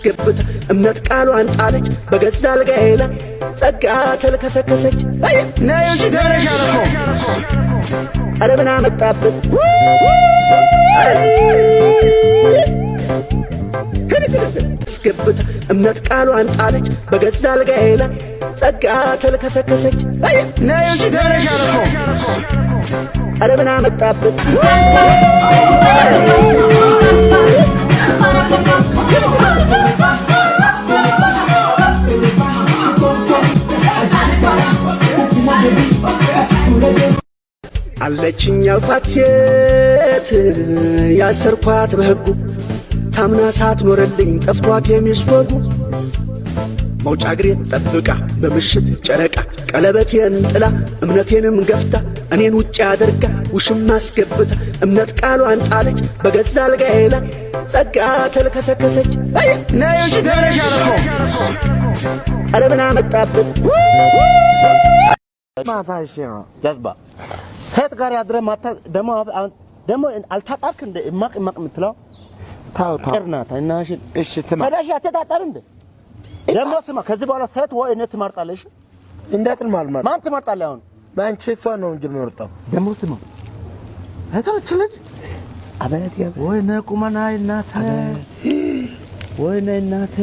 አስገብታ እምነት ቃሏን ጣለች በገዛ አልጋዬ ላይ ጸጋ ተልከሰከሰች ነይ እንጂ ተነሻለኮ አረ ምን አመጣብን አስገብታ እምነት ቃሏን ጣለች በገዛ አልጋዬ ላይ ጸጋ ተልከሰከሰች ነይ እንጂ ተነሻለኮ አረ ምን አመጣብን አለችኝ ያልኳት ሴት ያሰርኳት በሕጉ ታምና ሳትኖርልኝ ጠፍቷት የሚስወጉ መውጫ እግሬን ጠብቃ በምሽት ጨረቃ ቀለበቴን ጥላ እምነቴንም ገፍታ እኔን ውጭ አድርጋ ውሽማ አስገብታ እምነት ቃሏን ጣለች በገዛ አልጋዬ ላይ ጸጋ ተልከሰከሰች ነይ እንጂ ተነሻለኮ አረ ምን አመጣብን ማታሽ ነው ጀዝባ ሴት ጋር ያድረ ማታ ደሞ አልታጣክ እንደ ማቅ ምትለው ታው ቅርናታ እናሽ እሺ ስማ ታዳሽ አትታጣር እንደ ደሞ ስማ ከዚህ በኋላ ሴት ወይ እኔ ትመርጣለሽ እንደጥል ማለት ማን ትመርጣለህ አሁን ማንቺ እሷ ነው እንጂ የምመርጠው ደሞ ስማ አይታችልኝ አበለት ያ ወይ ነቁመና እናተ ወይ እናተ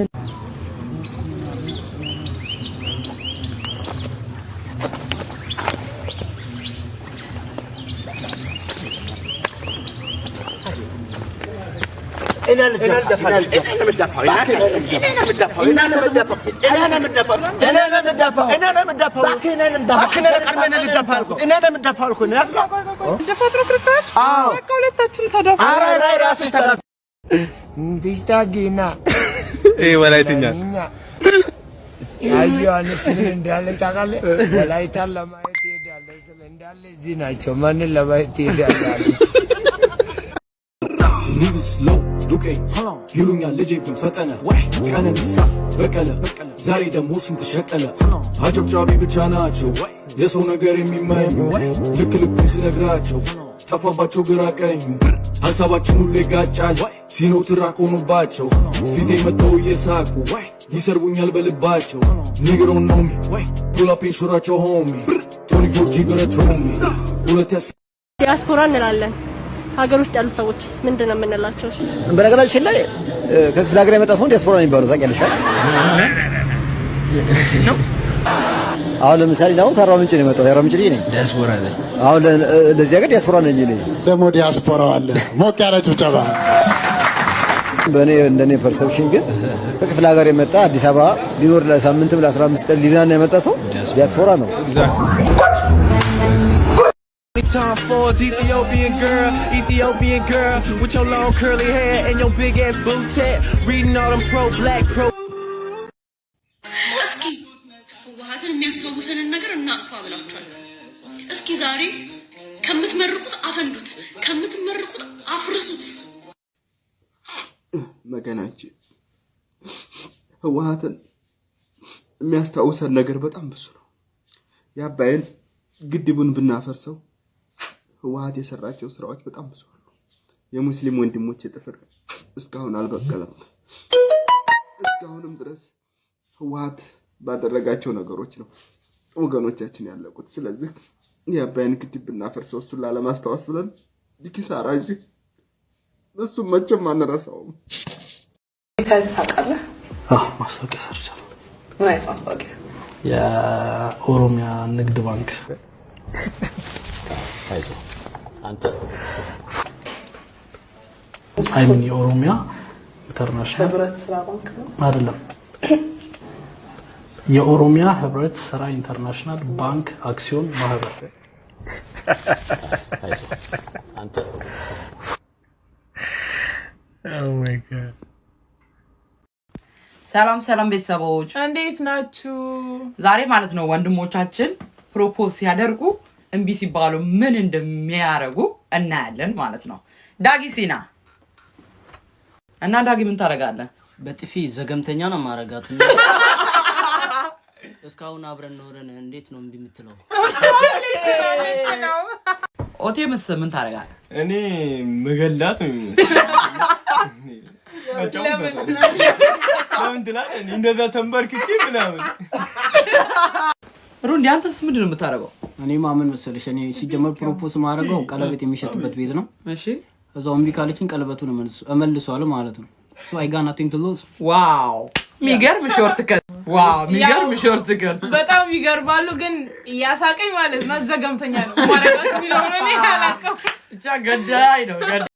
أنا Niggas low, duke, ይሉኛል ልጄ በፈጠነ ቀነንሳ በቀለ ዛሬ ደሞ ስንት ሸቀለ አጨብጫቢ ብቻ ናቸው የሰው ነገር የሚመኙ ልክ ልኩን ስነግራቸው ጠፋባቸው ግራ ቀኙ ሐሳባችን ሁሉ ይጋጫል ሲኖትራክ ሆኑባቸው ፊቴ መተው እየሳቁ ይሰርቡኛል በልባቸው ኒግሮን ነው ሚ ፑላፔን ሹራቸው ሆሚ 24G ብረት ሆሚ ሁለት ዲያስፖራ እንላለን ሀገር ውስጥ ያሉ ሰዎች ምንድነው የምንላቸው? በነገራችን ላይ ከክፍለ ሀገር የመጣ ሰው ዲያስፖራ ነው የሚባለው ታውቂያለሽ? አሁን ለምሳሌ ነው ከአርባ ምንጭ ነው የመጣው የአርባ ምንጭ ልጅ ነኝ ዲያስፖራ ነኝ አሁን ለዚህ ሀገር ዲያስፖራ ነኝ እኔ ደግሞ ዲያስፖራው አለ ሞቅ ያለ ጭብጨባ በእኔ እንደኔ ፐርሰፕሽን ግን ከክፍለ ሀገር የመጣ አዲስ አበባ ሊኖር ለሳምንትም ለ15 ቀን ሊዝናና የመጣ ሰው ዲያስፖራ ነው Time for Ethiopian girl with your long curly hair and your big ass booty reading all them pro-black እስኪ ህወሓትን የሚያስተዋውሰንን ነገር እናጥፋ ብላችኋል እስኪ ዛሬ ከምትመርቁት አፈንዱት ከምትመርቁት አፍርሱት መገናች ህወሓትን የሚያስተዋውሰን ነገር በጣም ብዙ ነው ያባይን ግድቡን ብናፈርሰው ህወሓት የሰራቸው ስራዎች በጣም ብዙ አሉ የሙስሊም ወንድሞች ጥፍር እስካሁን አልበቀለም እስካሁንም ድረስ ህወሓት ባደረጋቸው ነገሮች ነው ወገኖቻችን ያለቁት ስለዚህ ያባይን ግድብ ብናፈርሰው እሱን ላለማስተዋወስ ብለን ዲኪሳራ እንጂ እሱ መቼም አንረሳውም ታውቃለህ ማስታወቂያ ሰርቻለሁ ምን አይነት ማስታወቂያ የኦሮሚያ ንግድ ባንክ አይዞህ አንተ አይምን የኦሮሚያ ኢንተርናሽናል ህብረት ስራ ባንክ ነው አይደለም የኦሮሚያ ህብረት ስራ ኢንተርናሽናል ባንክ አክሲዮን ማህበር አይዞህ አንተ Oh my god ሰላም ቤተሰቦች እንዴት ናችሁ ዛሬ ማለት ነው ወንድሞቻችን ፕሮፖዝ ሲያደርጉ እንቢ ሲባሉ ምን እንደሚያደርጉ እናያለን ማለት ነው ዳጊ ሲና እና ዳጊ ምን ታረጋለህ በጥፊ ዘገምተኛ ነው ማረጋት እስካሁን አብረን ኖረን እንዴት ነው እንቢ የምትለው ኦቴምስ ምን ታረጋለህ እኔ መገላት ምናምን ትላለህ እንደዛ ተንበርክኬ ምናምን ሩንዲ አንተስ ምንድን ነው የምታደርገው? እኔ ማመን መሰለሽ እኔ ሲጀመር ፕሮፖዝ ማድረገው ቀለበት የሚሸጥበት ቤት ነው። እሺ እዛው እምቢ ካለችን ቀለበቱን እመልሰዋለሁ ማለት ነው። so I got nothing to lose። ዋው ሚገርም ሾርት ከት ዋው ሚገርም ሾርት ከት በጣም ይገርማሉ ግን ያሳቀኝ ማለት ነው ዘገምተኛ ነው ማረጋት ቢለው ነው እኔ አላቀው ብቻ ገዳይ ነው ገዳይ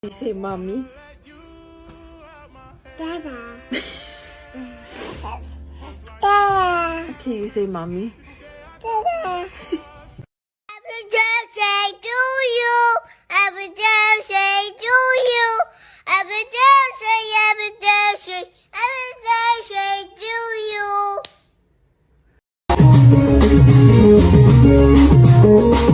Say mommy. Dada. Can you say mommy? Dada. Happy birthday to you. Happy birthday to you. Happy birthday, happy birthday, happy birthday to you.